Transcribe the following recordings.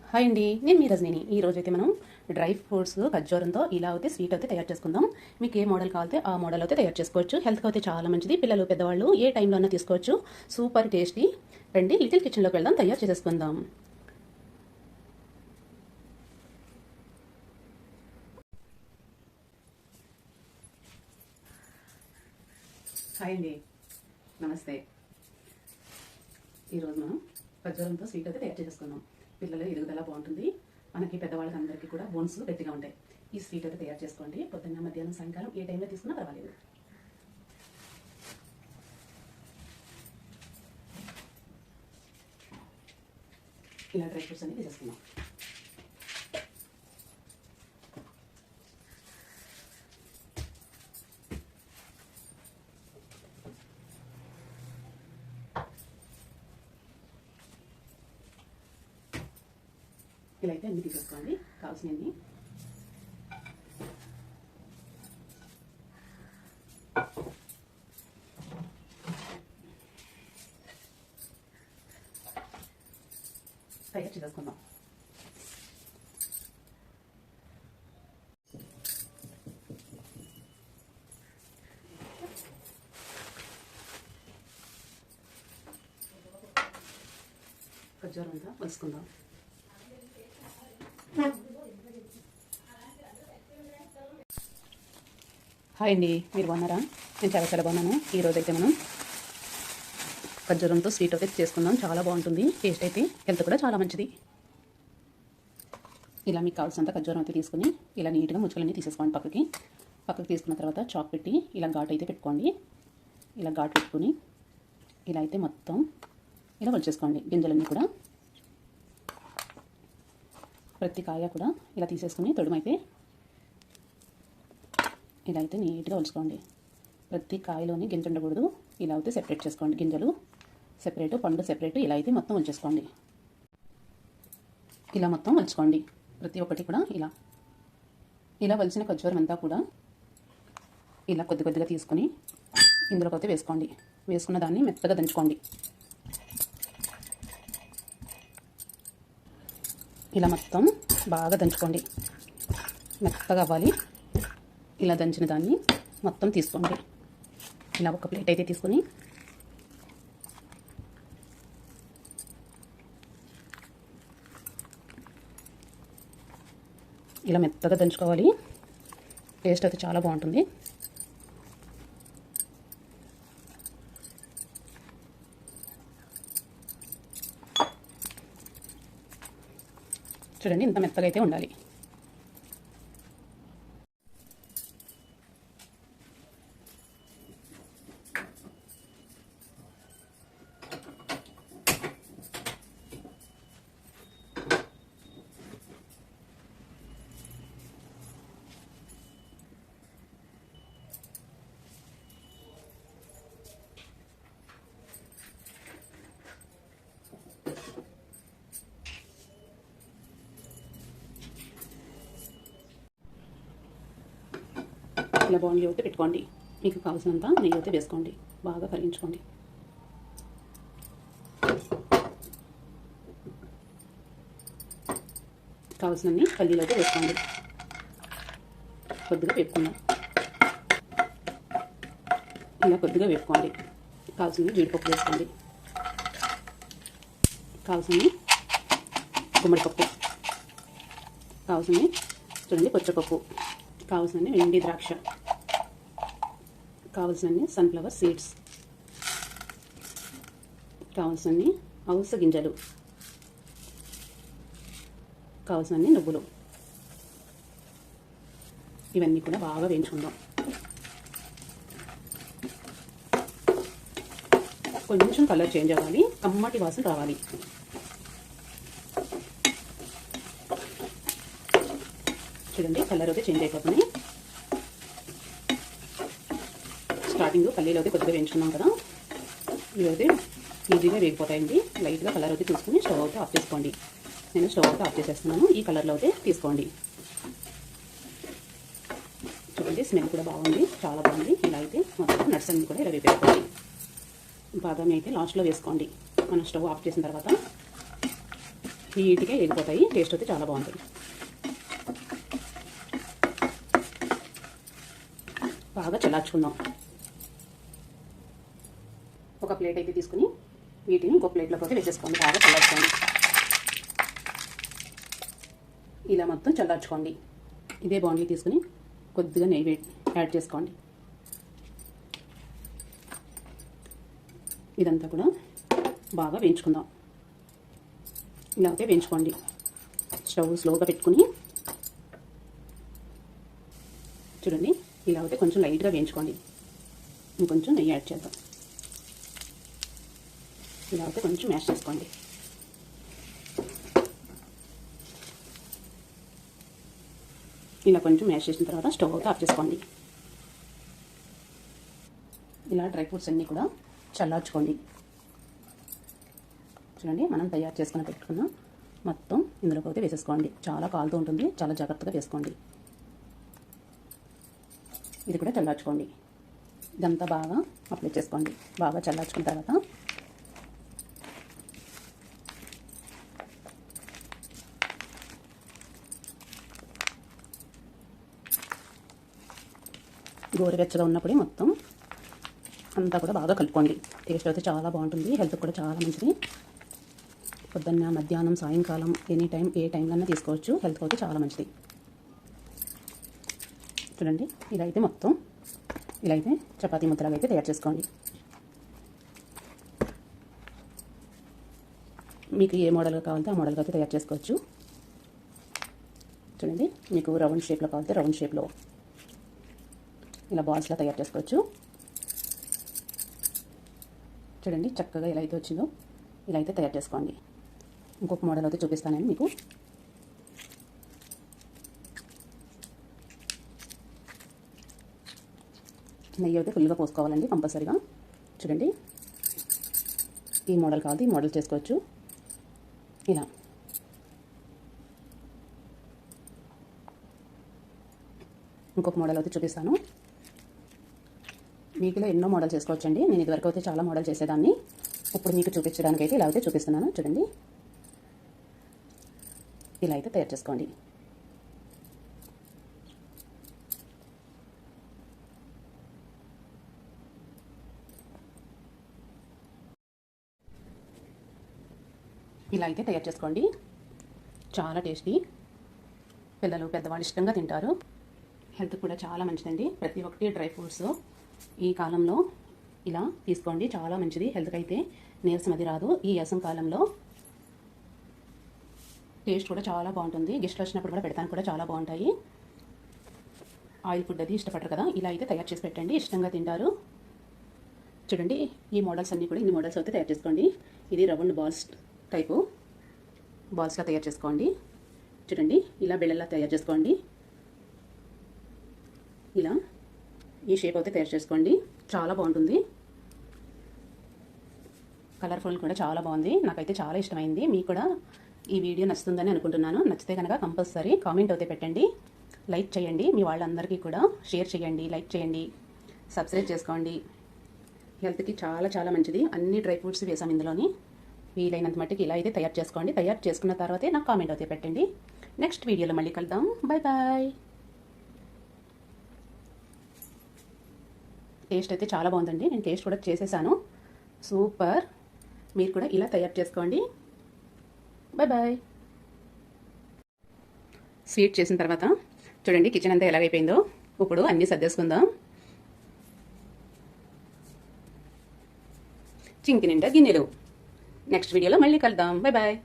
Hi అండి, నేను మీ రజనీని. ఈ రోజు అయితే మనం డ్రై ఫ్రూట్స్ ఖర్జూరంతో ఇలా అయితే స్వీట్ అయితే తయారు చేసుకుందాం. మీకు ఏ మోడల్ కావాలితే ఆ మోడల్ అయితే తయారు చేసుకోవచ్చు. హెల్త్కి అయితే చాలా మంచిది. పిల్లలు పెద్దవాళ్ళు ఏ టైంలో అయినా తీసుకోవచ్చు. Super tasty. రండి లిటిల్ కిచెన్లోకి వెళ్దాం, తయారు చేసేసుకుందాం. హాయ్ అండి, నమస్తే. ఈరోజు మనం ఖర్జూరంతో స్వీట్ అయితే తయారు చేసుకుందాం. పిల్లల ఎదుగుదల బాగుంటుంది. మనకి పెద్దవాళ్ళకి అందరికీ కూడా బోన్స్ గట్టిగా ఉంటాయి. ఈ స్వీట్ అయితే తయారు చేసుకోండి. పొద్దున్న, మధ్యాహ్నం, సాయంకాలం ఏ టైంలో తీసుకున్నా పర్వాలేదు. ఇలా డ్రై ఫ్రూట్స్ అన్ని తీసేసుకుందాం. ఇలా అయితే అన్ని తీసేసుకోండి, కావాల్సినవి. తయారు చేసేసుకుందాం. ఖర్జూరం అంతా వలుసుకుందాం. హాయ్ అండి, మీరు బాగున్నారా? నేను చాలా చాలా బాగున్నాను. ఈరోజు అయితే మనం ఖర్జూరంతో స్వీట్ అయితే చేసుకుందాం. చాలా బాగుంటుంది. టేస్ట్ అయితే హెల్త్ కూడా చాలా మంచిది. ఇలా మీకు కావాల్సినంత ఖర్జూరం అయితే తీసుకుని ఇలా నీట్గా ముచ్చుకలన్నీ తీసేసుకోండి. పక్కకి తీసుకున్న తర్వాత చాక్ పెట్టి ఇలా ఘాటు అయితే పెట్టుకోండి. ఇలా ఘాటు పెట్టుకుని ఇలా అయితే మొత్తం ఇలా వలిచేసుకోండి. గింజలన్నీ కూడా ప్రతి కాయ కూడా ఇలా తీసేసుకుని తొడుమైతే ఇలా అయితే నీట్గా వలుచుకోండి. ప్రతి కాయలోని గింజ ఉండకూడదు. ఇలా అయితే సెపరేట్ చేసుకోండి. గింజలు సెపరేటు, పండు సెపరేటు. ఇలా అయితే మొత్తం వలిచేసుకోండి. ఇలా మొత్తం వలుచుకోండి. ప్రతి ఒక్కటి కూడా ఇలా వలిసిన ఖర్జూరం అంతా కూడా ఇలా కొద్ది కొద్దిగా తీసుకొని ఇందులోకి అయితే వేసుకోండి. వేసుకున్న దాన్ని మెత్తగా దంచుకోండి. ఇలా మొత్తం బాగా దంచుకోండి. మెత్తగా అవ్వాలి. ఇలా దంచిన దాన్ని మొత్తం తీసుకోండి. ఇలా ఒక ప్లేట్ అయితే తీసుకొని ఇలా మెత్తగా దంచుకోవాలి. టేస్ట్ అయితే చాలా బాగుంటుంది. చూడండి, ఇంత మెత్తగా అయితే ఉండాలి. ఇలా బాగుండి అయితే పెట్టుకోండి. మీకు కావాల్సినంత నెయ్యి అయితే వేసుకోండి. బాగా కరిగించుకోండి. కావాల్సినన్ని పల్లీలు అయితే వేసుకోండి. కొద్దిగా వేపుకుందాం. ఇలా కొద్దిగా వేపుకోండి. కావాల్సినవి జీడిపప్పు వేసుకోండి. కావాల్సినవి గుమ్మడిపప్పు, కావాల్సినవి చూడండి పచ్చపప్పు, కావాల్సినవి ఎండి ద్రాక్ష, కావాల్సినవి సన్ఫ్లవర్ సీడ్స్, కావాల్సినవి అవిసె గింజలు, కావాల్సినవి నువ్వులు. ఇవన్నీ కూడా బాగా వేయించుకుందాం. కొంచెం కలర్ చేంజ్ అవ్వాలి. కమ్మటి వాసన రావాలి. చూడండి, కలర్ అయితే చేంజ్ అయిపోతుంది. స్టార్టింగ్ పల్లీలో అయితే కొద్దిగా వేయించుకున్నాం కదా, ఇవైతే ఈజీగా వేగిపోతాయండి. లైట్గా కలర్ అయితే తీసుకుని స్టవ్ అయితే ఆఫ్ చేసుకోండి. నేను స్టవ్ అయితే ఆఫ్ చేసేస్తున్నాను. ఈ కలర్లో అయితే తీసుకోండి. చూడండి, స్మెల్ కూడా బాగుంది, చాలా బాగుంది. ఇలా అయితే మొత్తం నట్స్ అన్ని కూడా ఇలా వేపేసుకోండి. బాదామి అయితే లాస్ట్లో వేసుకోండి. మనం స్టవ్ ఆఫ్ చేసిన తర్వాత నీట్గా వేగిపోతాయి. టేస్ట్ అయితే చాలా బాగుంటుంది. బాగా చల్లార్చుకుందాం. ఒక ప్లేట్ అయితే తీసుకుని వీటిని ఇంకో ప్లేట్లోకి అయితే వేసేసుకోండి. బాగా చల్లార్చుకోండి. ఇలా మొత్తం చల్లార్చుకోండి. ఇదే బాండ్లీ తీసుకుని కొద్దిగా నెయ్యి యాడ్ చేసుకోండి. ఇదంతా కూడా బాగా వేయించుకుందాం. ఇలా అయితే వేయించుకోండి. స్టవ్ స్లోగా పెట్టుకుని చూడండి. ఇలా అయితే కొంచెం లైట్గా వేయించుకోండి. ఇంకొంచెం నెయ్యి యాడ్ చేద్దాం. ఇలా అయితే కొంచెం మ్యాష్ చేసుకోండి. ఇలా కొంచెం మ్యాష్ చేసిన తర్వాత స్టవ్ అయితే ఆఫ్ చేసుకోండి. ఇలా డ్రై ఫ్రూట్స్ అన్నీ కూడా చల్లార్చుకోండి. చూడండి, మనం తయారు చేసుకుని పెట్టుకున్న మొత్తం ఇందులోకి అయితే వేసేసుకోండి. చాలా కాలుతూ ఉంటుంది, చాలా జాగ్రత్తగా వేసుకోండి. ఇది కూడా చల్లార్చుకోండి. ఇదంతా బాగా అప్లై చేసుకోండి. బాగా చల్లార్చుకున్న తర్వాత గోరువెచ్చగా ఉన్నప్పుడే మొత్తం అంతా కూడా బాగా కలుపుకోండి. టేస్ట్ అయితే చాలా బాగుంటుంది. హెల్త్ కూడా చాలా మంచిది. పొద్దున్న, మధ్యాహ్నం, సాయంకాలం ఎనీ టైం ఏ టైంలో తీసుకోవచ్చు. హెల్త్ అయితే చాలా మంచిది. చూడండి, ఇలా అయితే మొత్తం ఇలా అయితే చపాతీ ముద్దలాగా అయితే తయారు చేసుకోండి. మీకు ఏ మోడల్గా కావాలంటే ఆ మోడల్గా అయితే తయారు చేసుకోవచ్చు. చూడండి, మీకు రౌండ్ షేప్లో కావాలంటే రౌండ్ షేప్లో ఇలా బాల్స్లా తయారు చేసుకోవచ్చు. చూడండి, చక్కగా ఎలా అయితే వచ్చిందో ఇలా అయితే తయారు చేసుకోండి. ఇంకొక మోడల్ అయితే చూపిస్తానండి మీకు. నెయ్యి అయితే ఫుల్గా పోసుకోవాలండి కంపల్సరీగా. చూడండి, ఈ మోడల్ కావాలి ఈ మోడల్ చేసుకోవచ్చు. ఇలా ఇంకొక మోడల్ అయితే చూపిస్తాను. మీకులో ఎన్నో మోడల్ చేసుకోవచ్చండి. నేను ఇదివరకు అయితే చాలా మోడల్ చేసేదాన్ని. ఇప్పుడు మీకు చూపించడానికి అయితే ఇలా అయితే చూపిస్తున్నాను. చూడండి, ఇలా అయితే తయారు చేసుకోండి. ఇలా అయితే తయారు చేసుకోండి. చాలా టేస్టీ, పిల్లలు పెద్దవాళ్ళు ఇష్టంగా తింటారు. హెల్త్ కూడా చాలా మంచిదండి. ప్రతి ఒక్కటి డ్రై ఫ్రూట్స్ ఈ కాలంలో ఇలా తీసుకోండి, చాలా మంచిది. హెల్త్కి అయితే నీరసం అది రాదు. ఈ వేసవి కాలంలో టేస్ట్ కూడా చాలా బాగుంటుంది. గెస్ట్లు వచ్చినప్పుడు కూడా పెడతానికి కూడా చాలా బాగుంటాయి. ఆయిల్ ఫుడ్ అది ఇష్టపడరు కదా, ఇలా అయితే తయారు చేసి పెట్టండి, ఇష్టంగా తింటారు. చూడండి, ఈ మోడల్స్ అన్నీ కూడా ఇన్ని మోడల్స్ అయితే తయారు చేసుకోండి. ఇది రౌండ్ బాల్స్ టైపు బాల్స్లా తయారు చేసుకోండి. చూడండి, ఇలా బెల్లలా తయారు చేసుకోండి. ఇలా ఈ షేప్ అయితే తయారు చేసుకోండి. చాలా బాగుంటుంది. కలర్ఫుల్ కూడా చాలా బాగుంది. నాకైతే చాలా ఇష్టమైంది. మీకు కూడా ఈ వీడియో నచ్చుతుందని అనుకుంటున్నాను. నచ్చితే కనుక కంపల్సరీ కామెంట్ అయితే పెట్టండి, లైక్ చేయండి. మీ వాళ్ళందరికీ కూడా షేర్ చేయండి, లైక్ చేయండి, సబ్స్క్రైబ్ చేసుకోండి. హెల్త్కి చాలా చాలా మంచిది. అన్ని డ్రై ఫ్రూట్స్ వేసాం ఇందులోని. వీలైనంత మట్టుకు ఇలా అయితే తయారు చేసుకోండి. తయారు చేసుకున్న తర్వాతే నాకు కామెంట్ అయితే పెట్టండి. నెక్స్ట్ వీడియోలో మళ్ళీ కలుద్దాం. Bye bye. టేస్ట్ అయితే చాలా బాగుందండి. నేను టేస్ట్ కూడా చేసేసాను. సూపర్. మీరు కూడా ఇలా తయారు చేసుకోండి. Bye bye. స్వీట్ చేసిన తర్వాత చూడండి కిచెన్ అంతా ఎలాగైపోయిందో. ఇప్పుడు అన్నీ సర్దేసుకుందాం. చింకి నిండా గిన్నెలు. నెక్స్ట్ వీడియోలో మళ్ళీ కలుద్దాం. Bye bye.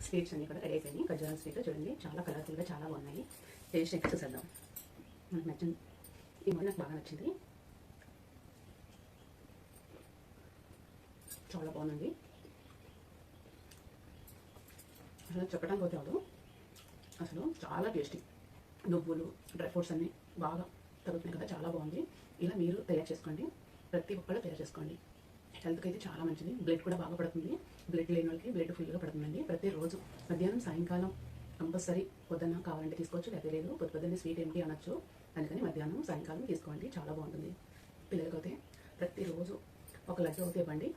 స్వీట్స్ అన్నీ కూడా రెడీ అయిపోయినాయి. ఖజూరా స్వీట్ చూడండి, చాలా కలర్ఫుల్గా చాలా బాగున్నాయి. టేస్ట్ అయితే చూసేద్దాం. నాకు నచ్చింది, ఈ మోడల్ నాకు బాగా నచ్చింది. చాలా బాగుంది. అసలు చెప్పడానికి పోతే రాదు, అసలు చాలా టేస్టీ. నువ్వులు డ్రై ఫ్రూట్స్ అన్నీ బాగా తగ్గుతున్నాయి కదా, చాలా బాగుంది. ఇలా మీరు తయారు చేసుకోండి, ప్రతి ఒక్కళ్ళు తయారు చేసుకోండి. హెల్త్కి అయితే చాలా మంచిది. బ్లడ్ కూడా బాగా పడుతుంది. బ్లడ్ లేని వాళ్ళకి బ్లడ్ ఫుల్గా పడుతుందండి. ప్రతిరోజు మధ్యాహ్నం సాయంకాలం కంపల్సరీ పొద్దున్న కావాలంటే తీసుకోవచ్చు, లేకపోతే లేదు. పొద్దున్నే స్వీట్ ఏంటి అనొచ్చు, అందుకని మధ్యాహ్నం సాయంకాలం తీసుకోండి, చాలా బాగుంటుంది. పిల్లలకి అయితే ప్రతిరోజు ఒక లడ్డు అయితే ఇవ్వండి,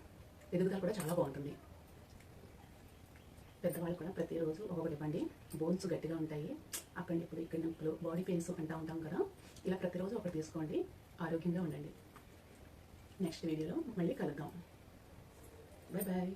ఎదుగుదల కూడా చాలా బాగుంటుంది. పెద్దవాళ్ళు కూడా ప్రతిరోజు ఒకటి ఇవ్వండి, బోన్స్ గట్టిగా ఉంటాయి. అక్కడ నొప్పులు ఇక్కడ నొప్పులు బాడీ పెయిన్స్ అంటూ ఉంటాం కదా, ఇలా ప్రతిరోజు ఒకటి తీసుకోండి, ఆరోగ్యంగా ఉండండి. నెక్స్ట్ వీడియోలో మళ్ళీ కలుద్దాం. Bye bye.